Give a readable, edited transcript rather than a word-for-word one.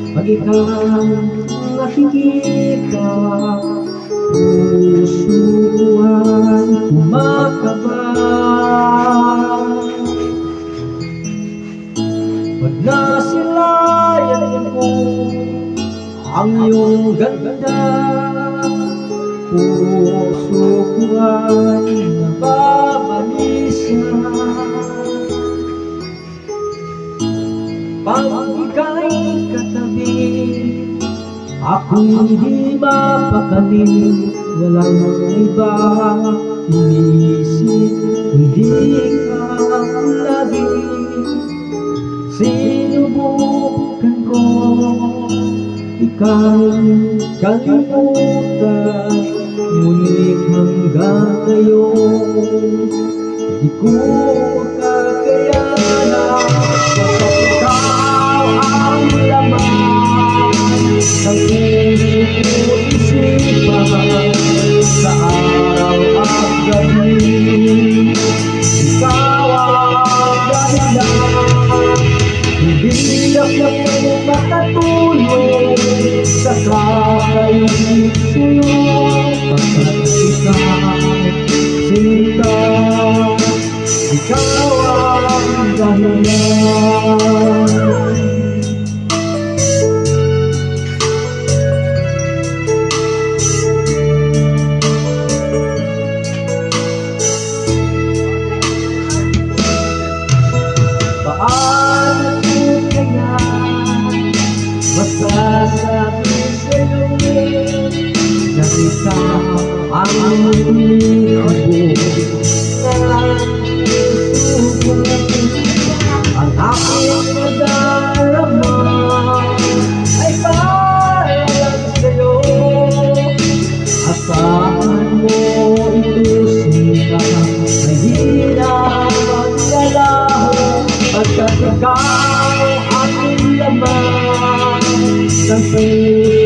Pag ikaw nakikita, puso ko ay kumakaba. Pag nasilayan ko ang iyong ganda, puso ko ay nababalisa. Pag ika'y katabi, ako'y di mapakali. Walang iba iniisip, kundi ikaw lagi. Sinubukan ko ika'y kalimutan, ngunit hanggang ngayon di ko makakayanan. Basta ikaw ang laman ng puso ko't isipan, sa araw at gabi. Ikaw ang dahilan, hindi ako makatulog sa kakaibig sa'yo. Pagkat ikaw sinta, ikaw ang dahilan. Paano ko kaya masasabi sa'yo na ikaw ang hinihabol ng puso ko? Ang aking nadarama ay para lang sa'yo. Asahan mo ito sila, mahirap ang lalaho, pagkat ikaw ang laman ng puso